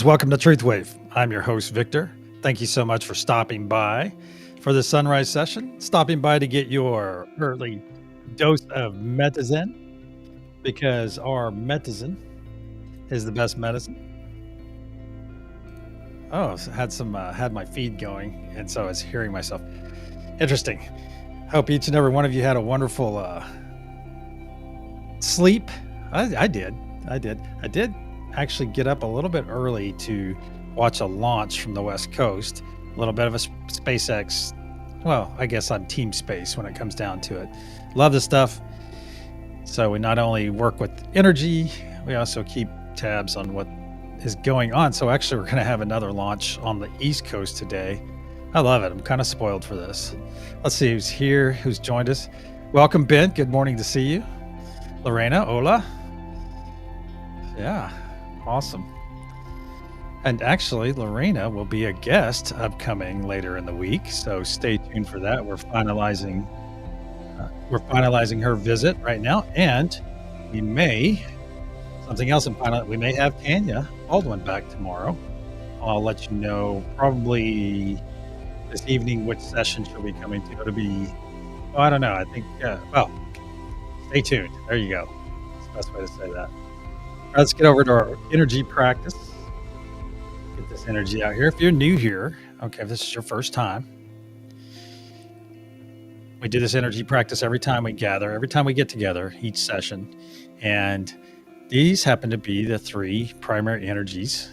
Welcome to TruthWave. I'm your host, Victor. Thank you so much for stopping by for the SunRISE session, stopping by to get your early dose of medicine, because our medicine is the best medicine. Oh, so had my feed going, and so I was hearing myself. Interesting. Hope each and every one of you had a wonderful sleep. I did actually get up a little bit early to watch a launch from the West Coast, a little bit of a SpaceX, well, I guess on team space when it comes down to it. Love this stuff. So we not only work with energy, we also keep tabs on what is going on. So actually we're going to have another launch on the East Coast today. I love it. I'm kind of spoiled for this. Let's see who's here, who's joined us. Welcome, Ben. Good morning to see you. Lorena, hola. Yeah. Awesome. And actually, Lorena will be a guest upcoming later in the week, so stay tuned for that. We're finalizing her visit right now, and we may have Tanya Baldwin back tomorrow. I'll let you know probably this evening which session she'll be coming to. It'll be, I don't know. I think stay tuned. There you go. That's the best way to say that. Let's get over to our energy practice. Get this energy out here. If you're new here, okay, if this is your first time, we do this energy practice every time we gather, every time we get together, each session. And these happen to be the three primary energies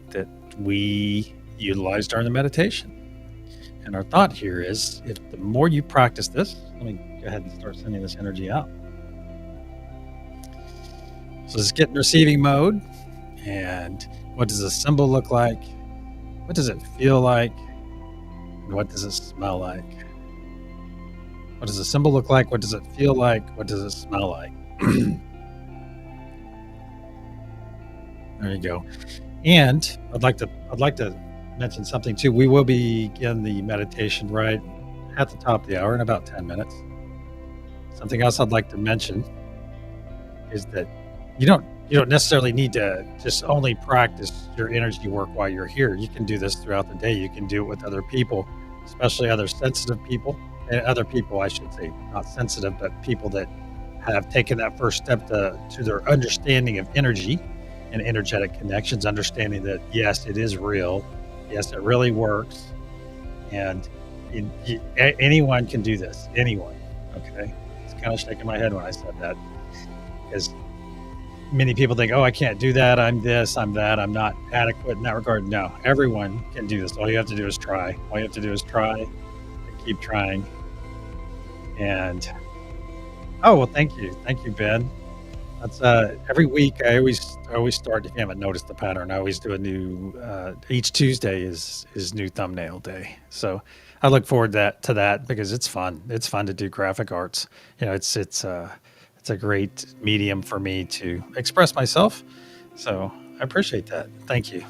that we utilize during the meditation. And our thought here is, if the more you practice this, let me go ahead and start sending this energy out. So let's get in receiving mode. And what does the symbol look like? What does it feel like? And what does it smell like? What does the symbol look like? What does it feel like? What does it smell like? There you go. And I'd like to mention something too. We will begin the meditation right at the top of the hour in about 10 minutes. Something else I'd like to mention is that you don't necessarily need to just only practice your energy work while you're here. You can do this throughout the day. You can do it with other people, especially other sensitive people, and other people, I should say, not sensitive, but people that have taken that first step to their understanding of energy and energetic connections, understanding that, yes, it is real. Yes, it really works. And anyone can do this. Anyone. Okay. It's kind of shaking my head when I said that, because many people think, oh, I can't do that. I'm this, I'm that. I'm not adequate in that regard. No, everyone can do this. All you have to do is try. All you have to do is try and keep trying. And, oh, well, thank you. Thank you, Ben. That's every week. I always start, if you haven't noticed the pattern, I always do a new, each Tuesday is new thumbnail day. So I look forward to that because it's fun. It's fun to do graphic arts. You know, it's a great medium for me to express myself. So I appreciate that. Thank you.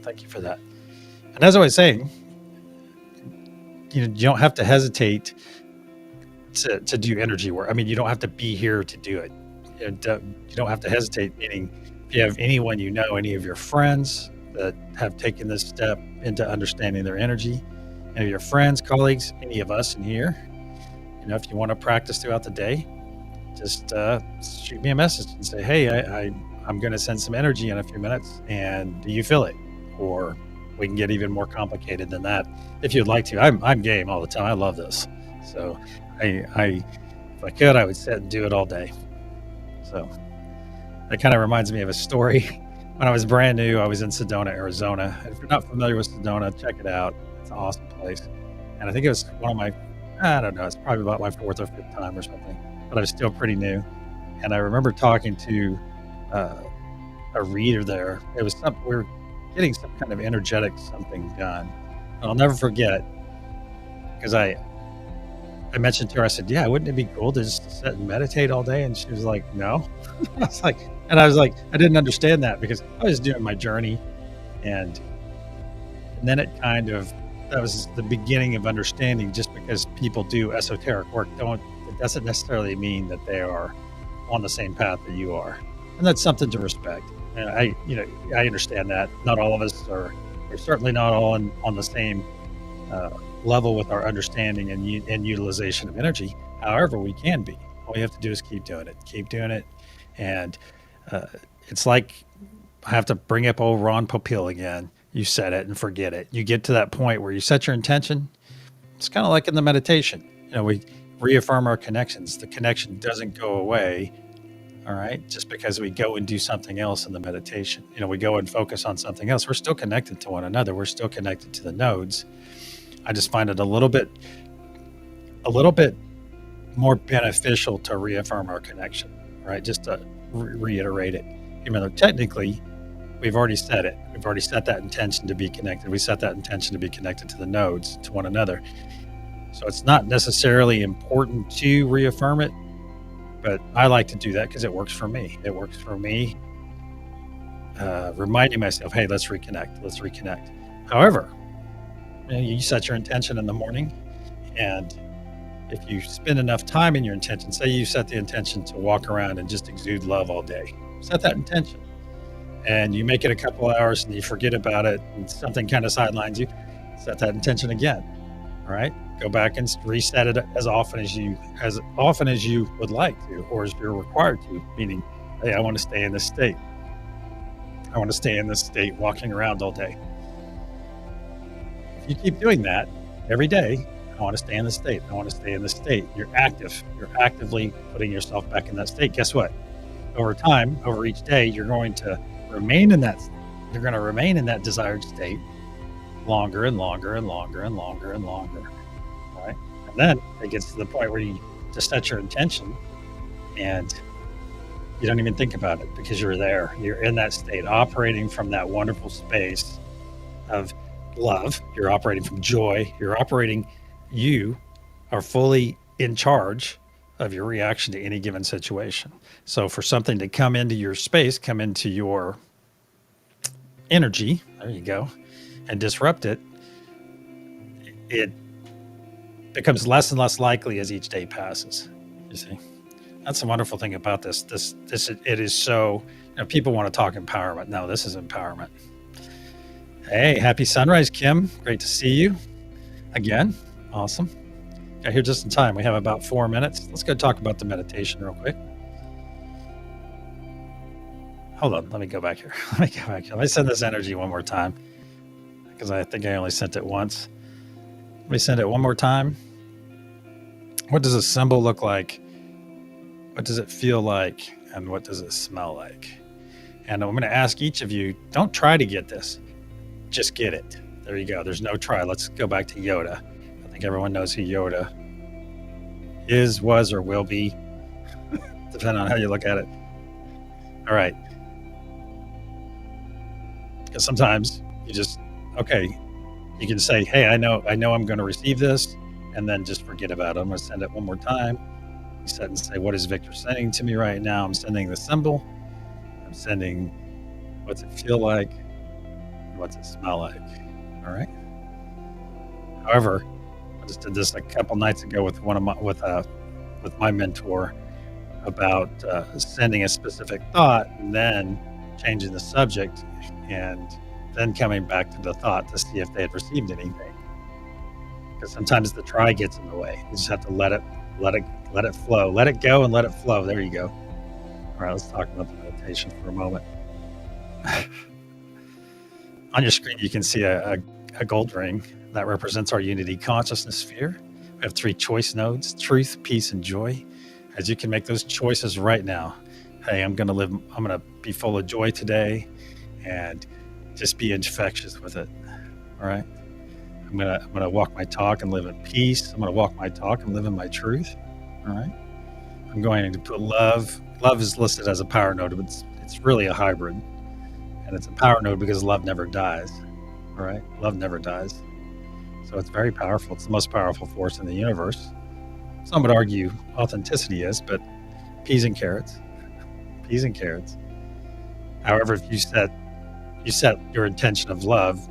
Thank you for that. And as I was saying, you don't have to hesitate to do energy work. I mean, you don't have to be here to do it. You don't have to hesitate, meaning if you have anyone any of your friends that have taken this step into understanding their energy, any of your friends, colleagues, any of us in here, if you want to practice throughout the day, just shoot me a message and say, hey, I'm going to send some energy in a few minutes, and do you feel it? Or we can get even more complicated than that if you'd like to. I'm game all the time. I love this. So if I could, I would sit and do it all day. So that kind of reminds me of a story. When I was brand new, I was in Sedona, Arizona. If you're not familiar with Sedona, check it out. It's an awesome place. And I think it was one of my, I don't know, it's probably about my fourth or fifth time or something, but I was still pretty new. And I remember talking to a reader there. It was we were getting some kind of energetic something done. And I'll never forget, because I mentioned to her, I said, yeah, wouldn't it be cool to just sit and meditate all day? And she was like, no. I was like, I didn't understand that because I was doing my journey. And then it that was the beginning of understanding, just because people do esoteric work, it doesn't necessarily mean that they are on the same path that you are. And that's something to respect. And I understand that not all of us are. We're certainly not all on the same uh, level with our understanding and utilization of energy. However, we can be. All you have to do is keep doing it, and uh, it's like I have to bring up old Ron Popeil again. You set it and forget it. You get to that point where you set your intention. It's kind of like in the meditation. We reaffirm our connections. The connection doesn't go away. All right. Just because we go and do something else in the meditation, we go and focus on something else. We're still connected to one another. We're still connected to the nodes. I just find it a little bit more beneficial to reaffirm our connection, right? Just to reiterate it, even though technically we've already set it. We've already set that intention to be connected. We set that intention to be connected to the nodes, to one another. So it's not necessarily important to reaffirm it, but I like to do that because it works for me. It works for me, reminding myself, hey, let's reconnect. However, you set your intention in the morning, and if you spend enough time in your intention, say you set the intention to walk around and just exude love all day, set that intention, and you make it a couple hours and you forget about it and something kind of sidelines you, set that intention again. All right, go back and reset it as often as you would like to, or as you're required to, meaning, hey, I want to stay in this state. I want to stay in this state walking around all day. If you keep doing that every day, I want to stay in this state. I want to stay in this state. You're active. You're actively putting yourself back in that state. Guess what? Over time, over each day, you're going to remain in that. You're going to remain in that desired state longer and longer and longer and longer and longer. All right. And then it gets to the point where you just set your intention and you don't even think about it because you're there. You're in that state, operating from that wonderful space of love. You're operating from joy. You are fully in charge of your reaction to any given situation. So for something to come into your space, come into your energy, there you go, and disrupt it, it becomes less and less likely as each day passes. You see, that's the wonderful thing about this. It is so, people want to talk empowerment. No, this is empowerment. Hey, happy sunrise, Kim. Great to see you again. Awesome. Got here just in time. We have about 4 minutes. Let's go talk about the meditation real quick. Hold on. Let me go back here. Let me send this energy one more time because I think I only sent it once. Let me send it one more time. What does a symbol look like? What does it feel like? And what does it smell like? And I'm going to ask each of you, don't try to get this. Just get it. There you go. There's no try. Let's go back to Yoda. I think everyone knows who Yoda is, was, or will be, depending on how you look at it. All right. Because sometimes you just, you can say, hey, I know I'm going to receive this, and then just forget about it. I'm going to send it one more time. You set and say, what is Victor sending to me right now? I'm sending the symbol. I'm sending, what's it feel like? What's it smell like? All right. However, I just did this a couple nights ago with with my mentor about sending a specific thought and then changing the subject and then coming back to the thought to see if they had received anything. Because sometimes the try gets in the way. You just have to let it flow, let it go and let it flow. There you go. All right, let's talk about the meditation for a moment. On your screen, you can see a gold ring that represents our unity consciousness sphere. We have 3 choice nodes: truth, peace, and joy. As you can make those choices right now. Hey, I'm going to be full of joy today and just be infectious with it. All right. I'm going to walk my talk and live in peace. I'm going to walk my talk and live in my truth. All right. I'm going to put love. Love is listed as a power node, but it's really a hybrid. And it's a power node because love never dies. All right. Love never dies. So it's very powerful. It's the most powerful force in the universe. Some would argue authenticity is, but peas and carrots. Peas and carrots. However, if you set your intention of love,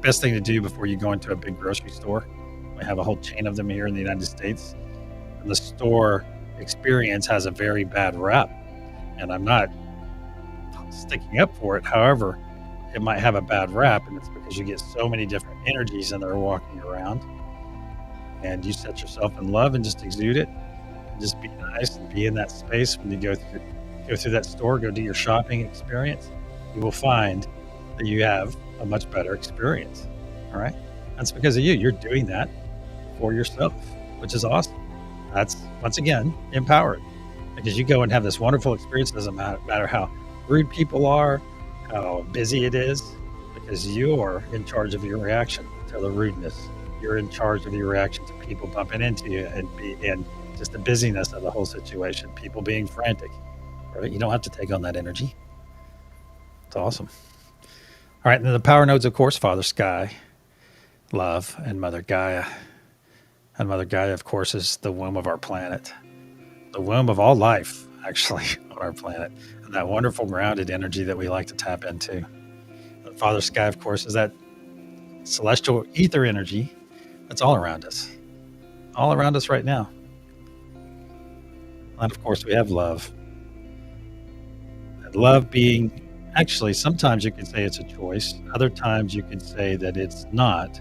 best thing to do before you go into a big grocery store. We have a whole chain of them here in the United States. And the store experience has a very bad rep. And I'm not sticking up for it. However, it might have a bad rap, and it's because you get so many different energies in there walking around, and you set yourself in love and just exude it, and just be nice and be in that space. When you go through that store, go do your shopping experience, you will find that you have a much better experience. All right, that's because of you. You're doing that for yourself, which is awesome. That's, once again, empowered, because you go and have this wonderful experience. Doesn't matter how rude people are, how busy it is, because you are in charge of your reaction to the rudeness. You're in charge of your reaction to people bumping into you, and just the busyness of the whole situation, people being frantic. Right? You don't have to take on that energy. It's awesome. All right, and then the power nodes, of course, Father Sky, Love, and Mother Gaia. And Mother Gaia, of course, is the womb of our planet, the womb of all life, actually, on our planet, and that wonderful grounded energy that we like to tap into. And Father Sky, of course, is that celestial ether energy that's all around us right now. And of course, we have love. And love being, actually, sometimes you could say it's a choice. Other times you could say that it's not,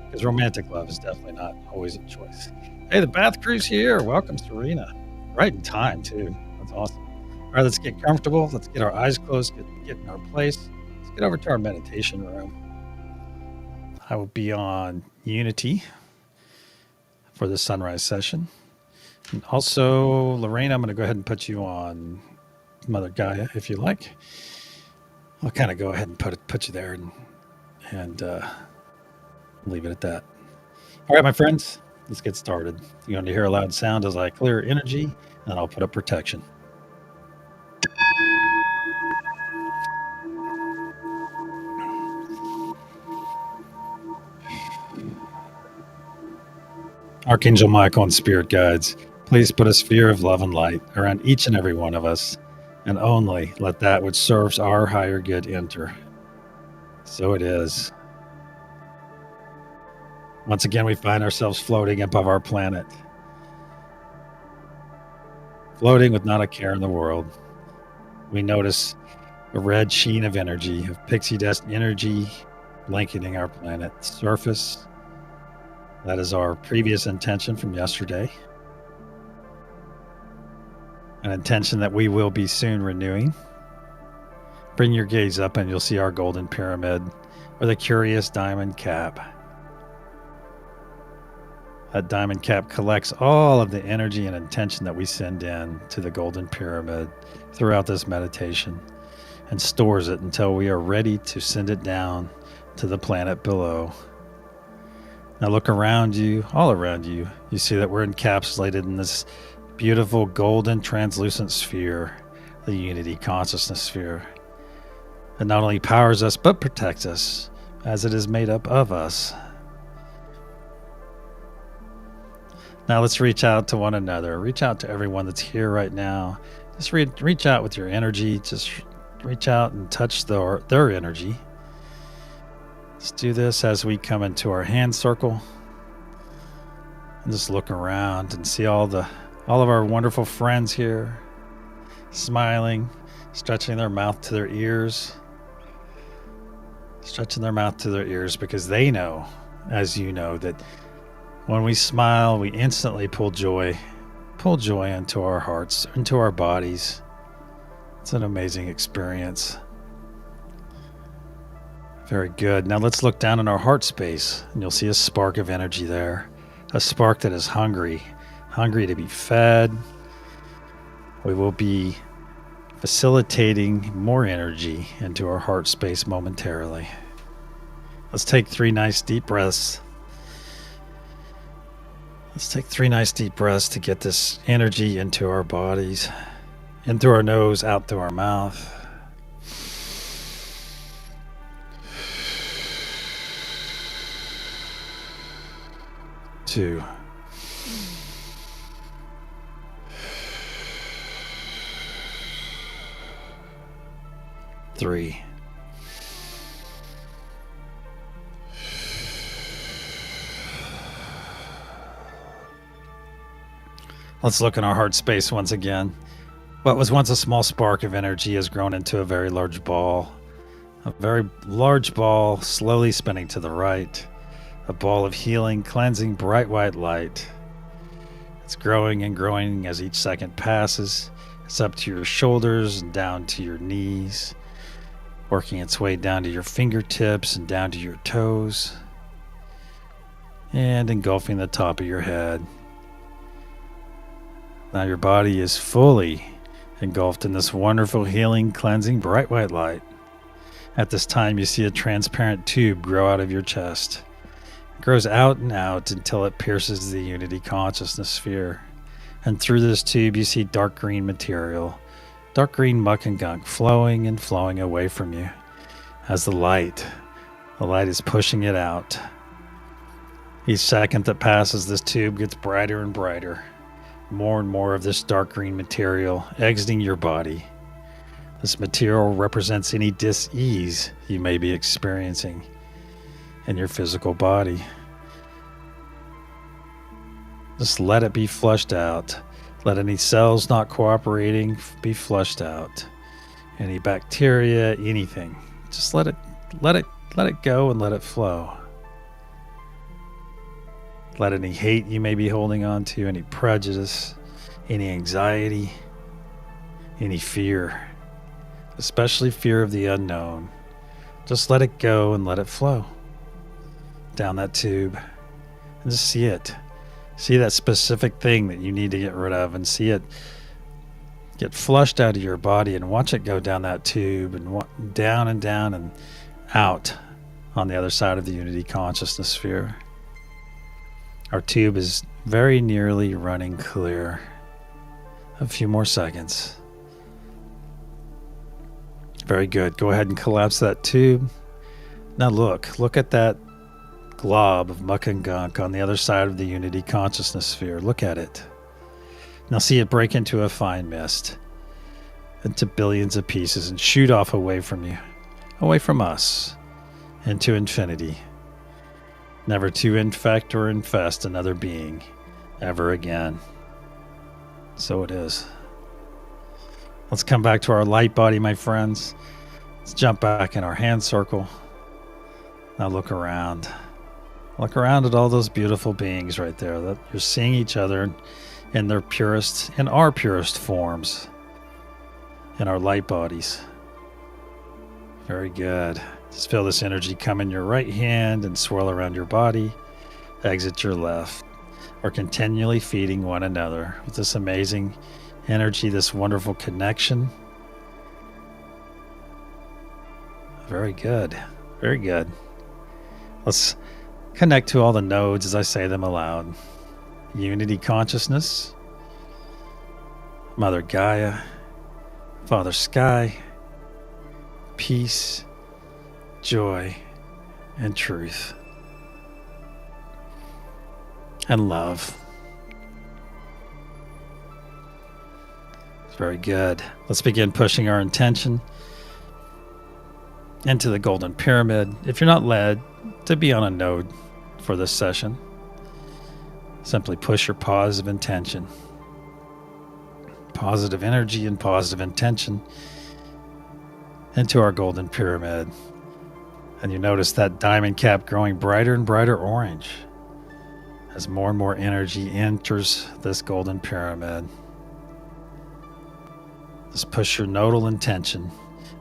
because romantic love is definitely not always a choice. Hey, the bath crew's here. Welcome, Serena. Right in time, too. That's awesome. All right, let's get comfortable. Let's get our eyes closed, get in our place. Let's get over to our meditation room. I will be on Unity for the SunRISE session. And also, Lorraine, I'm going to go ahead and put you on Mother Gaia, if you like. I'll kind of go ahead and put you there and leave it at that. All right, my friends, let's get started. You're going to hear a loud sound as I clear energy, and then I'll put up protection. Archangel Michael and Spirit Guides, please put a sphere of love and light around each and every one of us, and only let that which serves our higher good enter. So it is. Once again, we find ourselves floating above our planet, floating with not a care in the world. We notice a red sheen of energy, of pixie dust energy, blanketing our planet's surface. That is our previous intention from yesterday, an intention that we will be soon renewing. Bring your gaze up and you'll see our golden pyramid with a curious diamond cap. That diamond cap collects all of the energy and intention that we send in to the golden pyramid throughout this meditation and stores it until we are ready to send it down to the planet below. Now look around you, all around you. You see that we're encapsulated in this beautiful golden translucent sphere, the Unity Consciousness Sphere. It not only powers us, but protects us, as it is made up of us. Now let's reach out to one another. Reach out to everyone that's here right now. Just reach out with your energy. Just reach out and touch their energy. Let's do this as we come into our hand circle. And just look around and see all of our wonderful friends here, smiling, stretching their mouth to their ears. Stretching their mouth to their ears because they know, as you know, that when we smile, we instantly pull joy into our hearts, into our bodies. It's an amazing experience. Very good. Now let's look down in our heart space, and you'll see a spark of energy there. A spark that is hungry to be fed. We will be facilitating more energy into our heart space momentarily. Let's take 3 nice deep breaths. Let's take 3 nice deep breaths to get this energy into our bodies. In through our nose, out through our mouth. Two. Three. Let's look in our heart space once again. What was once a small spark of energy has grown into a very large ball. A very large ball slowly spinning to the right. A ball of healing, cleansing, bright white light. It's growing and growing as each second passes. It's up to your shoulders and down to your knees, working its way down to your fingertips and down to your toes, and engulfing the top of your head. Now your body is fully engulfed in this wonderful, healing, cleansing, bright white light. At this time, you see a transparent tube grow out of your chest. It grows out and out until it pierces the unity consciousness sphere. And through this tube, you see dark green material, dark green muck and gunk flowing and flowing away from you as the light is pushing it out. Each second that passes, this tube gets brighter and brighter. More and more of this dark green material exiting your body. This material represents any dis-ease you may be experiencing in your physical body. Just let it be flushed out. Let any cells not cooperating be flushed out. Any bacteria, anything. Just let it go and let it flow. Let any hate you may be holding on to, any prejudice, any anxiety, any fear, especially fear of the unknown. Just let it go and let it flow down that tube and just see it. See that specific thing that you need to get rid of and see it get flushed out of your body and watch it go down that tube and down and out on the other side of the unity consciousness sphere. Our tube is very nearly running clear. A few more seconds. Very good. Go ahead and collapse that tube. Now look at that glob of muck and gunk on the other side of the unity consciousness sphere. Look at it. Now see it break into a fine mist, into billions of pieces, and shoot off away from you, away from us, into infinity, never to infect or infest another being ever again. So it is. Let's come back to our light body, my friends. Let's jump back in our hand circle. Now look around. Look around at all those beautiful beings right there. That you're seeing each other in their purest, in our purest forms, in our light bodies. Very good. Just feel this energy come in your right hand and swirl around your body, exit your left. We're continually feeding one another with this amazing energy, this wonderful connection. Very good. Very good. Let's connect to all the nodes as I say them aloud. Unity consciousness, Mother Gaia, Father Sky, peace, joy, and truth, and love. It's very good. Let's begin pushing our intention into the golden pyramid. If you're not led to be on a node for this session, simply push your positive intention, positive energy and positive intention into our golden pyramid. And you notice that diamond cap growing brighter and brighter orange as more and more energy enters this golden pyramid. Just push your nodal intention.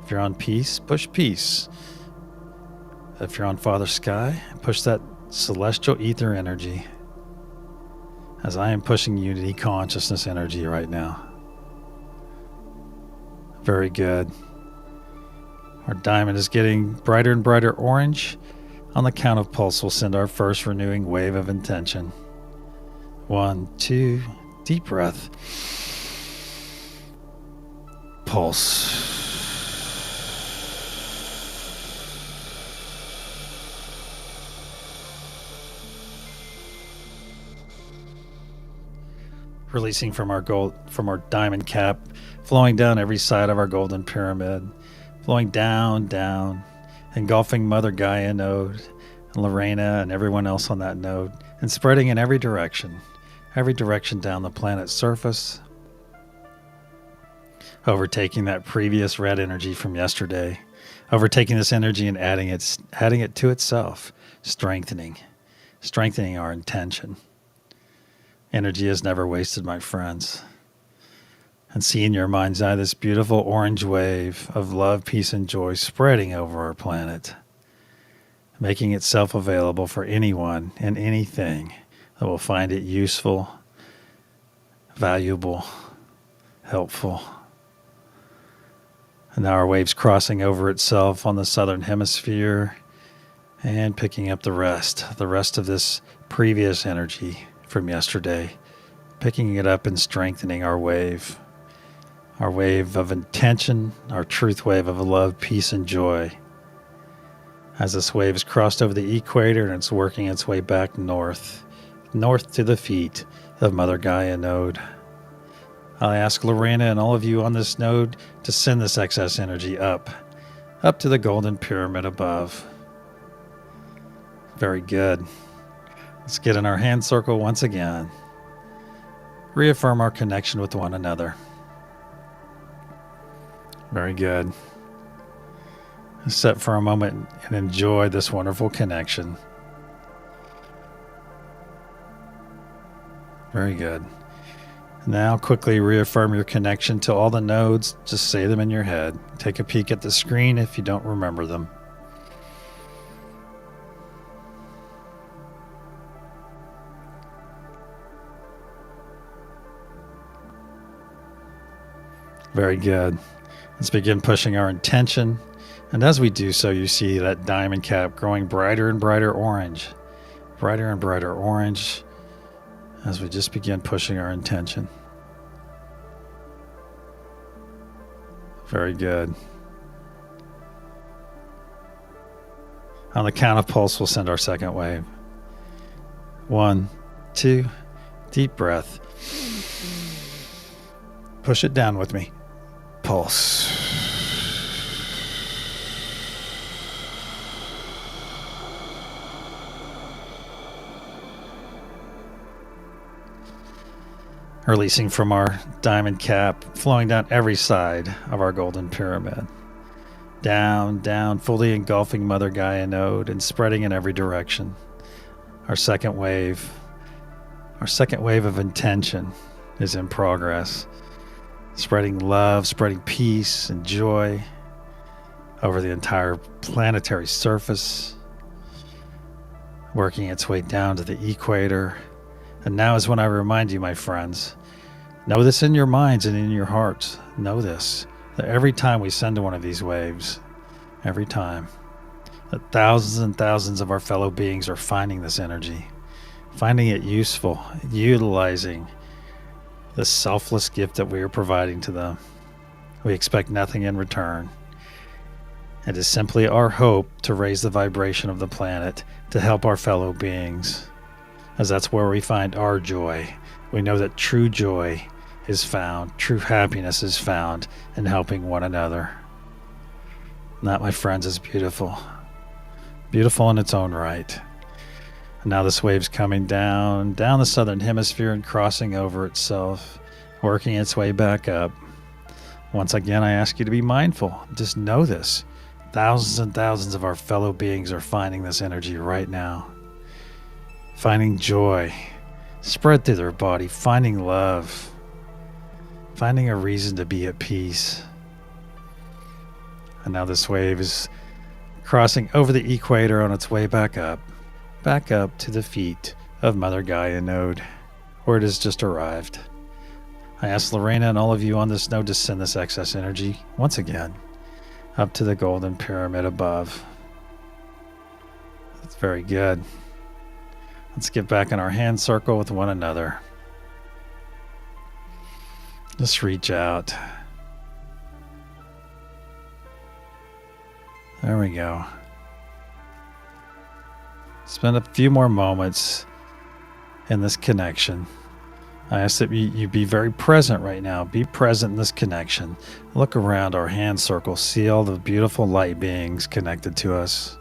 If you're on peace, push peace. If you're on Father Sky, push that celestial ether energy, as I am pushing unity consciousness energy right now. Very good. Our diamond is getting brighter and brighter orange. On the count of pulse, we'll send our first renewing wave of intention. 1, 2, deep breath. Pulse. Releasing from our diamond cap, flowing down every side of our golden pyramid, flowing down, engulfing Mother Gaia node, and Lorena and everyone else on that node, and spreading in every direction down the planet's surface. overtaking that previous red energy from yesterday, overtaking this energy and adding it to itself, strengthening our intention. Energy is never wasted, my friends. And see in your mind's eye this beautiful orange wave of love, peace, and joy spreading over our planet, making itself available for anyone and anything that will find it useful, valuable, helpful. And now our wave's crossing over itself on the southern hemisphere and picking up the rest of this previous energy from yesterday, picking it up and strengthening our wave of intention, our truth wave of love, peace, and joy. As this wave has crossed over the equator and it's working its way back north to the feet of Mother Gaia node. I ask Lorena and all of you on this node to send this excess energy up to the golden pyramid above. Very good. Let's get in our hand circle once again. Reaffirm our connection with one another. Very good. Sit for a moment and enjoy this wonderful connection. Very good. Now quickly reaffirm your connection to all the nodes. Just say them in your head. Take a peek at the screen if you don't remember them. Very good. Let's begin pushing our intention. And as we do so, you see that diamond cap growing brighter and brighter orange. Brighter and brighter orange as we just begin pushing our intention. Very good. On the count of pulse, we'll send our second wave. 1, 2, deep breath. Push it down with me. Pulse. Releasing from our diamond cap, flowing down every side of our golden pyramid. Down, down, fully engulfing Mother Gaia node and spreading in every direction. Our second wave of intention is in progress. Spreading love, spreading peace and joy over the entire planetary surface, working its way down to the equator. And now is when I remind you, my friends, know this in your minds and in your hearts. Know this, that every time we send one of these waves, every time, that thousands and thousands of our fellow beings are finding this energy, finding it useful, utilizing the selfless gift that we are providing to them. We expect nothing in return. It is simply our hope to raise the vibration of the planet to help our fellow beings, as that's where we find our joy. We know that true joy is found, true happiness is found in helping one another. And that, my friends, is beautiful. Beautiful in its own right. And now this wave's coming down the southern hemisphere and crossing over itself, working its way back up. Once again, I ask you to be mindful. Just know this. Thousands and thousands of our fellow beings are finding this energy right now. Finding joy, spread through their body, finding love, finding a reason to be at peace. And now this wave is crossing over the equator on its way back up to the feet of Mother Gaia node, where it has just arrived. I ask Lorena and all of you on this node to send this excess energy, once again, up to the golden pyramid above. That's very good. Let's get back in our hand circle with one another. Just reach out. There we go. Spend a few more moments in this connection. I ask that you be very present right now. Be present in this connection. Look around our hand circle. See all the beautiful light beings connected to us.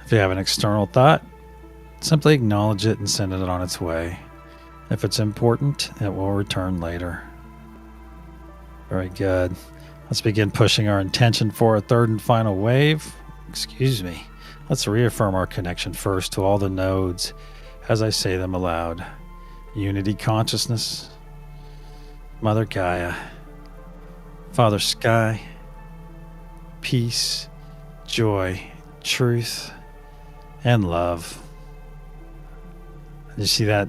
If you have an external thought, simply acknowledge it and send it on its way. If it's important, it will return later. Very good. Let's begin pushing our intention for a third and final wave. Excuse me. Let's reaffirm our connection first to all the nodes as I say them aloud. Unity consciousness, Mother Gaia, Father Sky, peace, joy, truth, and love. You see that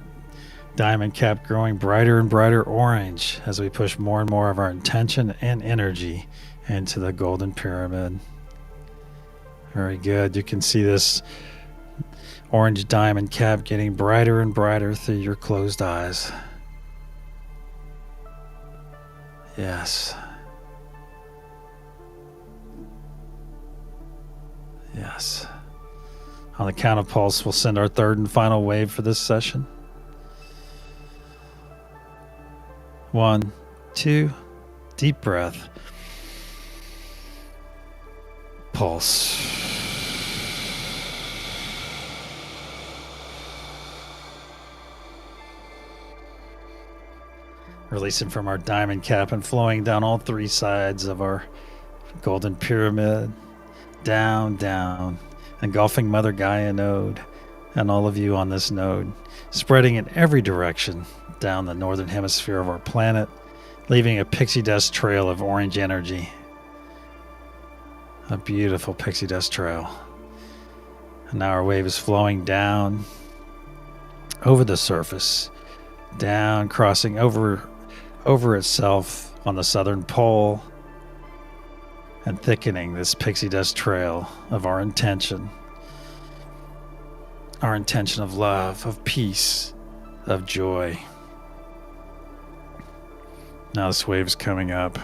diamond cap growing brighter and brighter orange as we push more and more of our intention and energy into the golden pyramid. Very good. You can see this orange diamond cap getting brighter and brighter through your closed eyes. Yes. Yes. On the count of pulse, we'll send our third and final wave for this session. 1, 2, deep breath. Pulse. Releasing from our diamond cap and flowing down all three sides of our golden pyramid. Down, down, engulfing Mother Gaia node and all of you on this node, spreading in every direction down the northern hemisphere of our planet, leaving a pixie dust trail of orange energy. A beautiful pixie dust trail. And now our wave is flowing down over the surface, down, crossing over itself on the southern pole, and thickening this pixie dust trail of our intention of love, of peace, of joy. Now this wave is coming up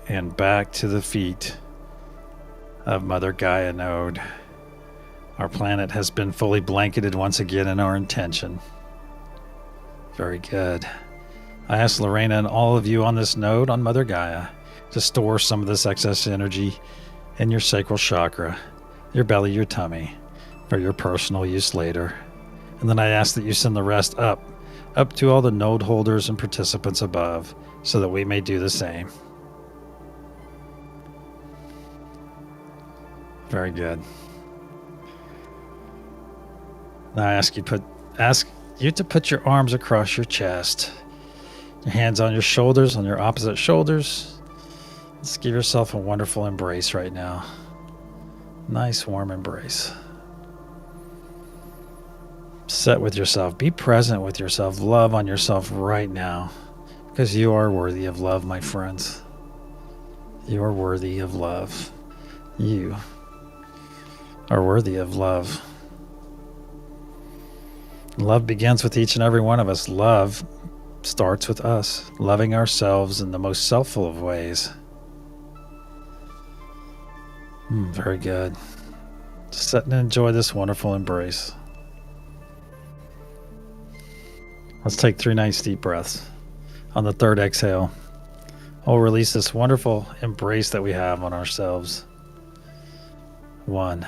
and back to the feet of Mother Gaia node. Our planet has been fully blanketed once again in our intention. Very good. I ask Lorena and all of you on this node on Mother Gaia to store some of this excess energy in your sacral chakra, your belly, your tummy, for your personal use later. And then I ask that you send the rest up to all the node holders and participants above, so that we may do the same. Very good. Now I ask you to put your arms across your chest, your hands on your shoulders, on your opposite shoulders. Just give yourself a wonderful embrace right now. Nice warm embrace. Sit with yourself. Be present with yourself. Love on yourself right now, because you are worthy of love, my friends. You are worthy of love. You are worthy of love. Love begins with each and every one of us. Love starts with us, loving ourselves in the most selfful of ways. Very good. Just sit and enjoy this wonderful embrace. Let's take 3 nice deep breaths. On the third exhale, we'll release this wonderful embrace that we have on ourselves. 1.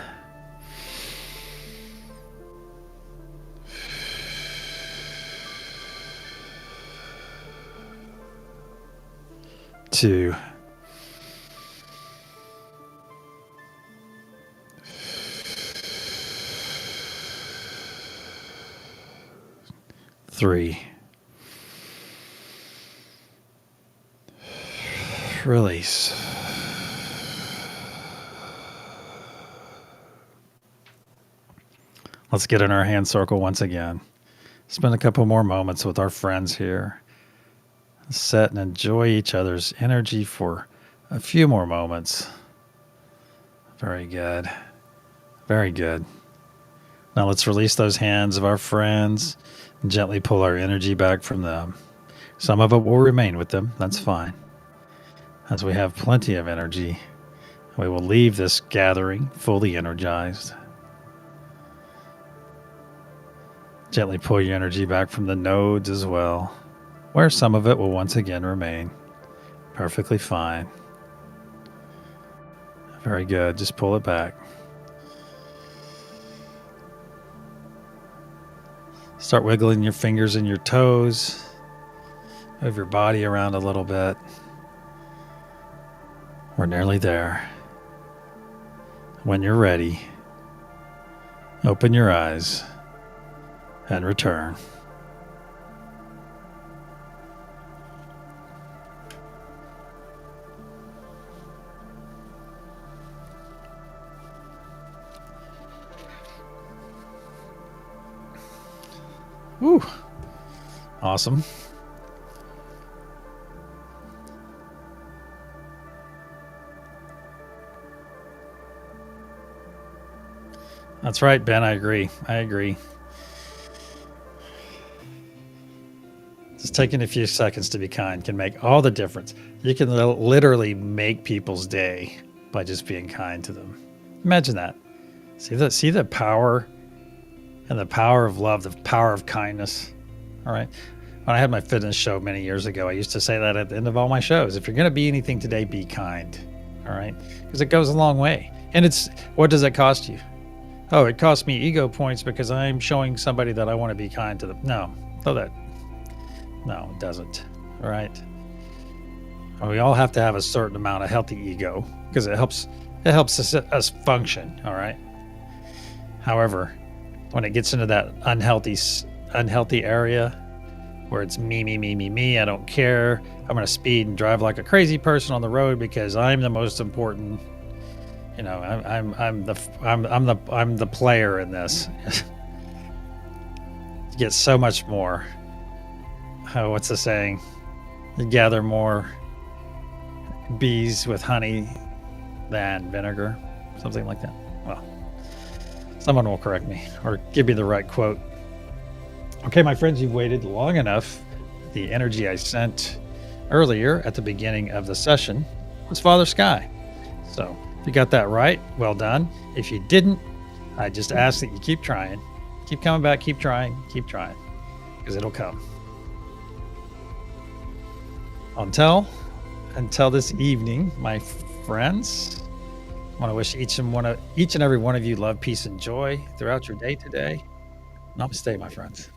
2. 3. Release. Let's get in our hand circle once again. Spend a couple more moments with our friends here. Sit and enjoy each other's energy for a few more moments. Very good. Very good. Now let's release those hands of our friends and gently pull our energy back from them. Some of it will remain with them. That's fine. As we have plenty of energy, we will leave this gathering fully energized. Gently pull your energy back from the nodes as well, where some of it will once again remain. Perfectly fine. Very good. Just pull it back. Start wiggling your fingers and your toes. Move your body around a little bit. We're nearly there. When you're ready, open your eyes and return. Woo! Awesome. That's right, Ben. I agree. Just taking a few seconds to be kind can make all the difference. You can literally make people's day by just being kind to them. Imagine that. See the power and the power of love, the power of kindness. All right. When I had my fitness show many years ago, I used to say that at the end of all my shows. If you're going to be anything today, be kind. All right. Because it goes a long way. And what does it cost you? Oh, it costs me ego points because I'm showing somebody that I want to be kind to them. No, it doesn't. All right. We all have to have a certain amount of healthy ego because it helps us function. All right. However, when it gets into that unhealthy area where it's me, I don't care. I'm going to speed and drive like a crazy person on the road because I'm the most important. You know, I'm the player in this. You get so much more. Oh, what's the saying? You gather more bees with honey than vinegar, something like that. Well, someone will correct me or give me the right quote. Okay, my friends, you've waited long enough. The energy I sent earlier at the beginning of the session was Father Sky. So if you got that right, well done. If you didn't, I just ask that you keep trying. Keep coming back, keep trying, because it'll come. Until this evening, my friends, I want to wish each and every one of you love, peace, and joy throughout your day today. Namaste, my friends.